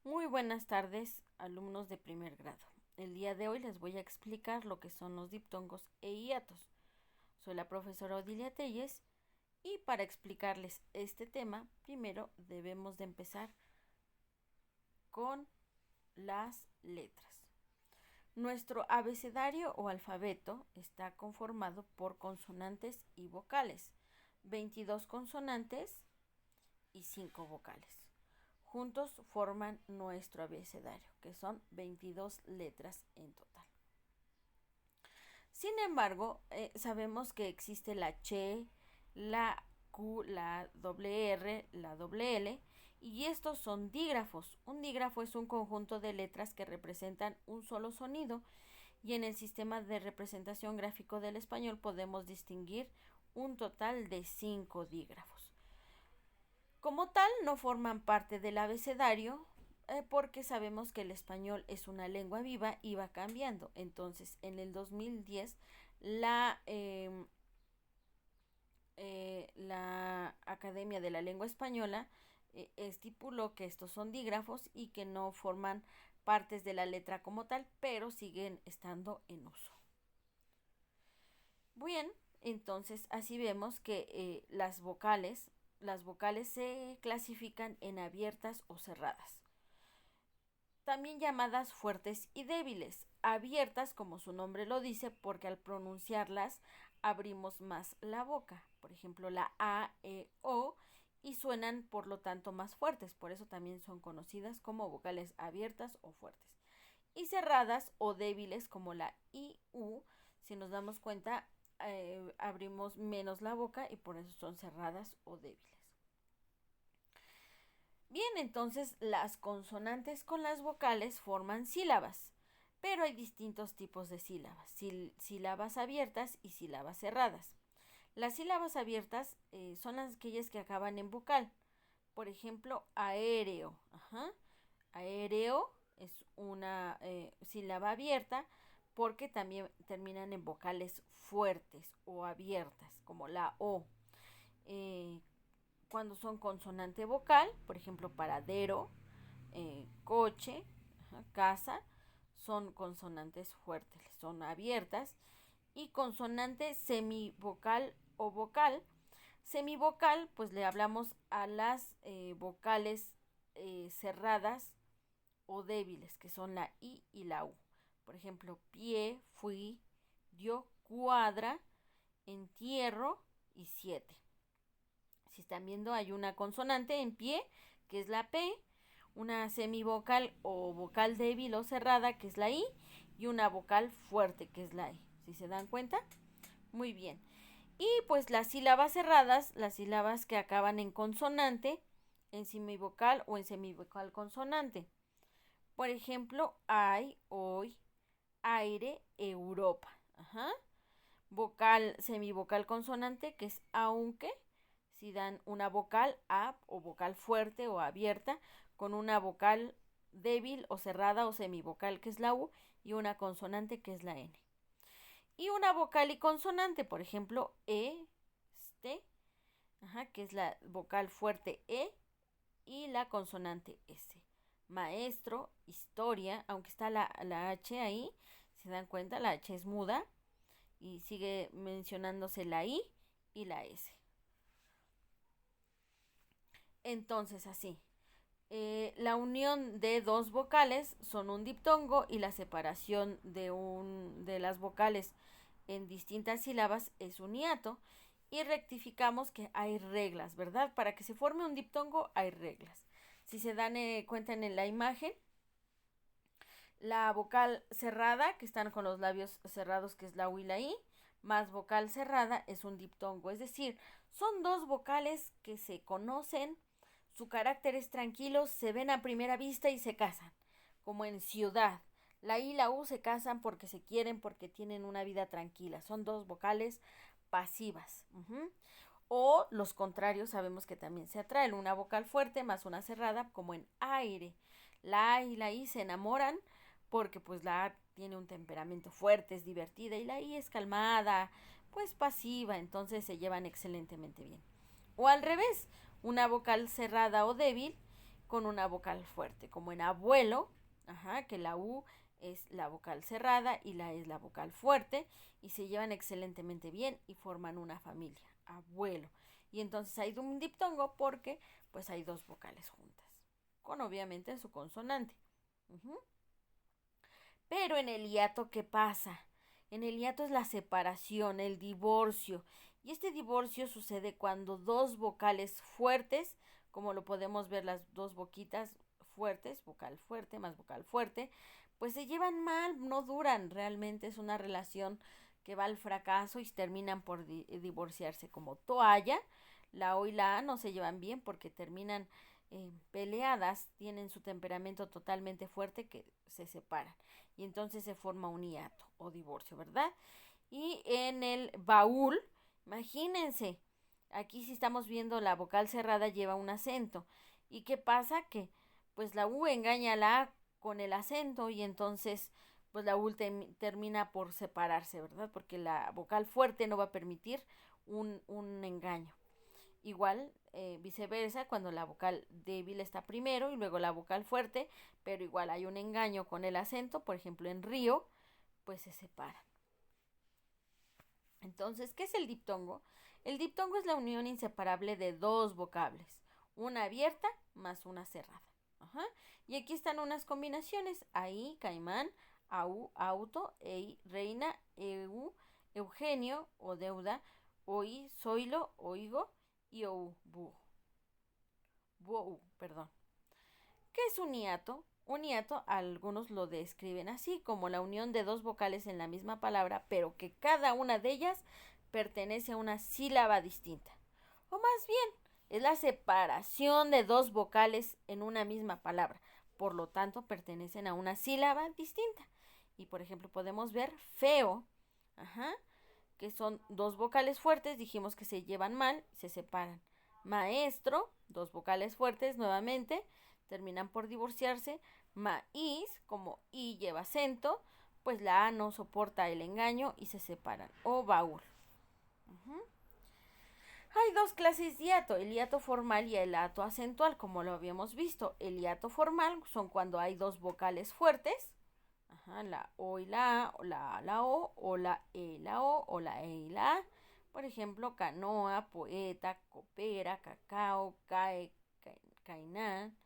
Muy buenas tardes, alumnos de primer grado. El día de hoy les voy a explicar lo que son los diptongos e hiatos. Soy la profesora Odilia Telles y para explicarles este tema, primero debemos de empezar con las letras. Nuestro abecedario o alfabeto está conformado por consonantes y vocales, 22 consonantes y 5 vocales. Juntos forman nuestro abecedario, que son 22 letras en total. Sin embargo, sabemos que existe la Ch, la Q, la doble R, la doble L, y estos son dígrafos. Un dígrafo es un conjunto de letras que representan un solo sonido, y en el sistema de representación gráfico del español podemos distinguir un total de 5 dígrafos. Como tal, no forman parte del abecedario porque sabemos que el español es una lengua viva y va cambiando. Entonces, en el 2010, la Academia de la Lengua Española estipuló que estos son dígrafos y que no forman partes de la letra como tal, pero siguen estando en uso. Bien, entonces así vemos que las vocales se clasifican en abiertas o cerradas, también llamadas fuertes y débiles. Abiertas, como su nombre lo dice, porque al pronunciarlas abrimos más la boca, por ejemplo la A, E, O, y suenan por lo tanto más fuertes, por eso también son conocidas como vocales abiertas o fuertes. Y cerradas o débiles como la I, U, si nos damos cuenta, abrimos menos la boca y por eso son cerradas o débiles. Bien, entonces las consonantes con las vocales forman sílabas, pero hay distintos tipos de sílabas, sílabas abiertas y sílabas cerradas. Las sílabas abiertas son aquellas que acaban en vocal. Por ejemplo, aéreo. Ajá. Aéreo es una sílaba abierta porque también terminan en vocales fuertes o abiertas, como la O. Eh, Cuando son consonante vocal, por ejemplo, paradero, coche, casa, son consonantes fuertes, son abiertas. Y consonante semivocal o vocal. Semivocal, pues le hablamos a las vocales cerradas o débiles, que son la I y la U. Por ejemplo, pie, fui, dio, cuadra, entierro y 7. Si están viendo, hay una consonante en pie, que es la P, una semivocal o vocal débil o cerrada, que es la I, y una vocal fuerte, que es la E. ¿Sí se dan cuenta? Muy bien. Y pues las sílabas cerradas, las sílabas que acaban en consonante, en semivocal o en semivocal consonante. Por ejemplo, hay, hoy, aire, Europa. Ajá. Vocal, semivocal consonante, que es aunque, si dan una vocal A o vocal fuerte o abierta, con una vocal débil o cerrada o semivocal, que es la U, y una consonante, que es la N. Y una vocal y consonante, por ejemplo, este, ajá, que es la vocal fuerte E y la consonante S. Maestro, historia, aunque está la H ahí, se dan cuenta, la H es muda y sigue mencionándose la I y la S. Entonces, así, la unión de dos vocales son un diptongo y la separación de las vocales en distintas sílabas es un hiato. Y rectificamos que hay reglas, ¿verdad? Para que se forme un diptongo hay reglas. Si se dan cuenta en la imagen, la vocal cerrada, que están con los labios cerrados, que es la U y la I, más vocal cerrada es un diptongo. Es decir, son dos vocales que se conocen, su carácter es tranquilo, se ven a primera vista y se casan, como en ciudad. La I y la U se casan porque se quieren, porque tienen una vida tranquila. Son dos vocales pasivas. O los contrarios sabemos que también se atraen. Una vocal fuerte más una cerrada, como en aire. La A y la I se enamoran porque pues la A tiene un temperamento fuerte, es divertida, y la I es calmada, pues pasiva, entonces se llevan excelentemente bien. O al revés, una vocal cerrada o débil con una vocal fuerte, como en abuelo, que la U es la vocal cerrada y la E es la vocal fuerte, y se llevan excelentemente bien y forman una familia, abuelo. Y entonces hay un diptongo porque pues hay dos vocales juntas, con obviamente su consonante. Pero en el hiato, ¿qué pasa? En el hiato es la separación, el divorcio. Y este divorcio sucede cuando dos vocales fuertes, como lo podemos ver las dos boquitas fuertes, vocal fuerte más vocal fuerte, pues se llevan mal, no duran. Realmente es una relación que va al fracaso y terminan por divorciarse. Como toalla, la O y la A no se llevan bien porque terminan peleadas, tienen su temperamento totalmente fuerte que se separan. Y entonces se forma un hiato o divorcio, ¿verdad? Y en el baúl, imagínense, aquí si estamos viendo la vocal cerrada lleva un acento. ¿Y qué pasa? Que pues la U engaña a la A con el acento y entonces pues la U termina por separarse, ¿verdad? Porque la vocal fuerte no va a permitir un engaño. Igual, viceversa, cuando la vocal débil está primero y luego la vocal fuerte, pero igual hay un engaño con el acento, por ejemplo en río, pues se separan. Entonces, ¿qué es el diptongo? El diptongo es la unión inseparable de dos vocables, una abierta más una cerrada. Y aquí están unas combinaciones: ahí, caimán, au, auto, ei, reina, eu, Eugenio o deuda, oí, zoilo, oigo y ou, perdón. ¿Qué es un hiato? Un hiato algunos lo describen así, como la unión de dos vocales en la misma palabra, pero que cada una de ellas pertenece a una sílaba distinta. O más bien, es la separación de dos vocales en una misma palabra. Por lo tanto, pertenecen a una sílaba distinta. Y por ejemplo, podemos ver feo, que son dos vocales fuertes, dijimos que se llevan mal, se separan. Maestro, dos vocales fuertes nuevamente, terminan por divorciarse. Maíz, como I lleva acento, pues la A no soporta el engaño y se separan. O baúl. Hay dos clases de hiato, el hiato formal y el hiato acentual, como lo habíamos visto. El hiato formal son cuando hay dos vocales fuertes, la O y la A, o la A, la O, o la E y la O, o la E y la A. Por ejemplo, canoa, poeta, copera, cacao, cae, cainán,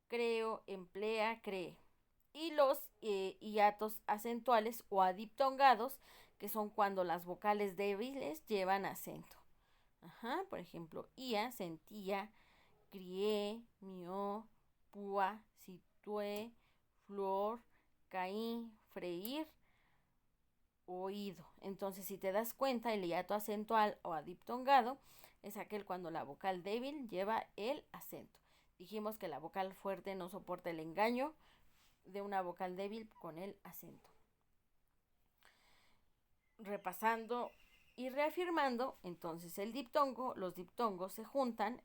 creo, emplea, cree. Y los hiatos acentuales o adiptongados, que son cuando las vocales débiles llevan acento. Por ejemplo, ia, sentía, crié, mió, púa, situé, flor, caí, freír, oído. Entonces, si te das cuenta, el hiato acentual o adiptongado es aquel cuando la vocal débil lleva el acento. Dijimos que la vocal fuerte no soporta el engaño de una vocal débil con el acento. Repasando y reafirmando, entonces el diptongo, los diptongos se juntan,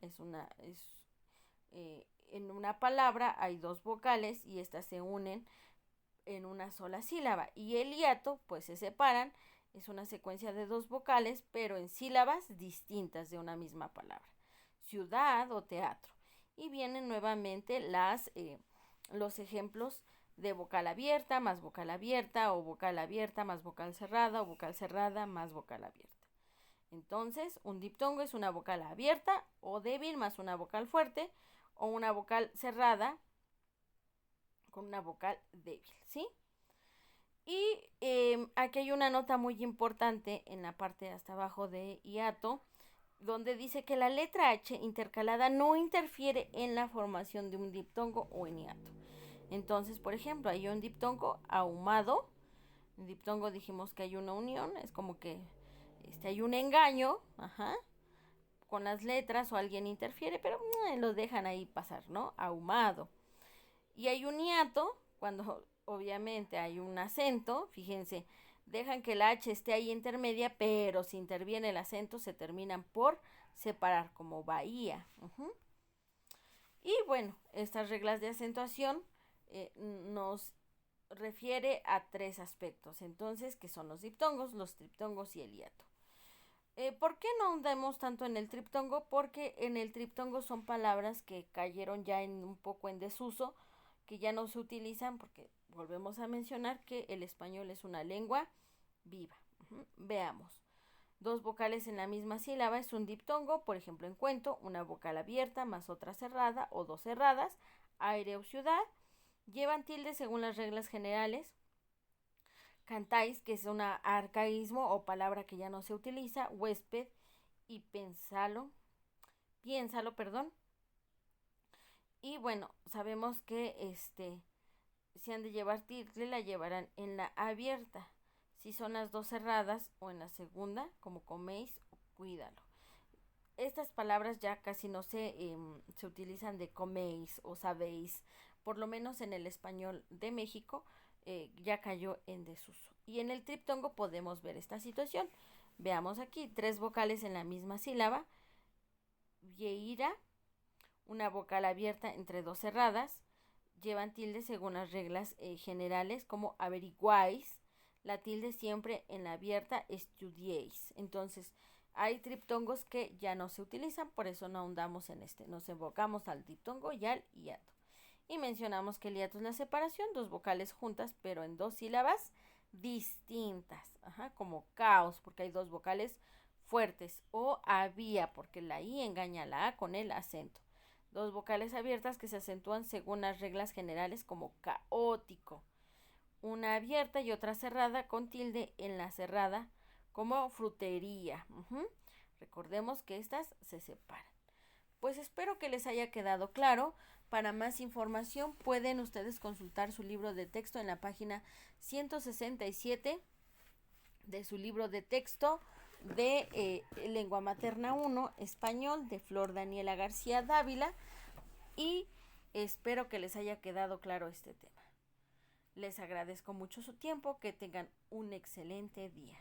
en una palabra hay dos vocales y estas se unen en una sola sílaba. Y el hiato, pues se separan, es una secuencia de dos vocales, pero en sílabas distintas de una misma palabra. Ciudad o teatro. Y vienen nuevamente los ejemplos de vocal abierta más vocal abierta, o vocal abierta más vocal cerrada, o vocal cerrada más vocal abierta. Entonces, un diptongo es una vocal abierta o débil más una vocal fuerte, o una vocal cerrada con una vocal débil, ¿sí? Y aquí hay una nota muy importante en la parte de hasta abajo de hiato, donde dice que la letra H intercalada no interfiere en la formación de un diptongo o en hiato. Entonces, por ejemplo, hay un diptongo ahumado. En diptongo dijimos que hay una unión, es como que hay un engaño, con las letras o alguien interfiere, pero lo dejan ahí pasar, ¿no? Ahumado. Y hay un hiato, cuando obviamente hay un acento, fíjense, dejan que la H esté ahí intermedia, pero si interviene el acento se terminan por separar, como bahía. Y bueno, estas reglas de acentuación nos refiere a tres aspectos, entonces, que son los diptongos, los triptongos y el hiato. ¿Por qué no ahondamos tanto en el triptongo? Porque en el triptongo son palabras que cayeron ya en un poco en desuso, que ya no se utilizan, porque volvemos a mencionar que el español es una lengua viva. Veamos. Dos vocales en la misma sílaba es un diptongo, por ejemplo en cuento, una vocal abierta más otra cerrada o dos cerradas, aire o ciudad, llevan tilde según las reglas generales. Cantáis, que es un arcaísmo o palabra que ya no se utiliza, huésped y piénsalo, perdón. Y bueno, sabemos que si han de llevar tilde, la llevarán en la abierta. Si son las dos cerradas o en la segunda, como coméis o cuídalo. Estas palabras ya casi no se utilizan de coméis o sabéis, por lo menos en el español de México ya cayó en desuso. Y en el triptongo podemos ver esta situación. Veamos aquí, tres vocales en la misma sílaba, vieira, una vocal abierta entre dos cerradas, llevan tilde según las reglas generales como averiguáis, la tilde siempre en la abierta estudiéis. Entonces, hay triptongos que ya no se utilizan, por eso no ahondamos en este. Nos evocamos al diptongo y al hiato. Y mencionamos que el hiato es la separación, dos vocales juntas, pero en dos sílabas distintas. Como caos, porque hay dos vocales fuertes. O había, porque la I engaña a la A con el acento. Dos vocales abiertas que se acentúan según las reglas generales como caótico. Una abierta y otra cerrada con tilde en la cerrada como frutería. Recordemos que estas se separan. Pues espero que les haya quedado claro. Para más información pueden ustedes consultar su libro de texto en la página 167 de su libro de texto de Lengua Materna 1, Español, de Flor Daniela García Dávila, y espero que les haya quedado claro este tema. Les agradezco mucho su tiempo, que tengan un excelente día.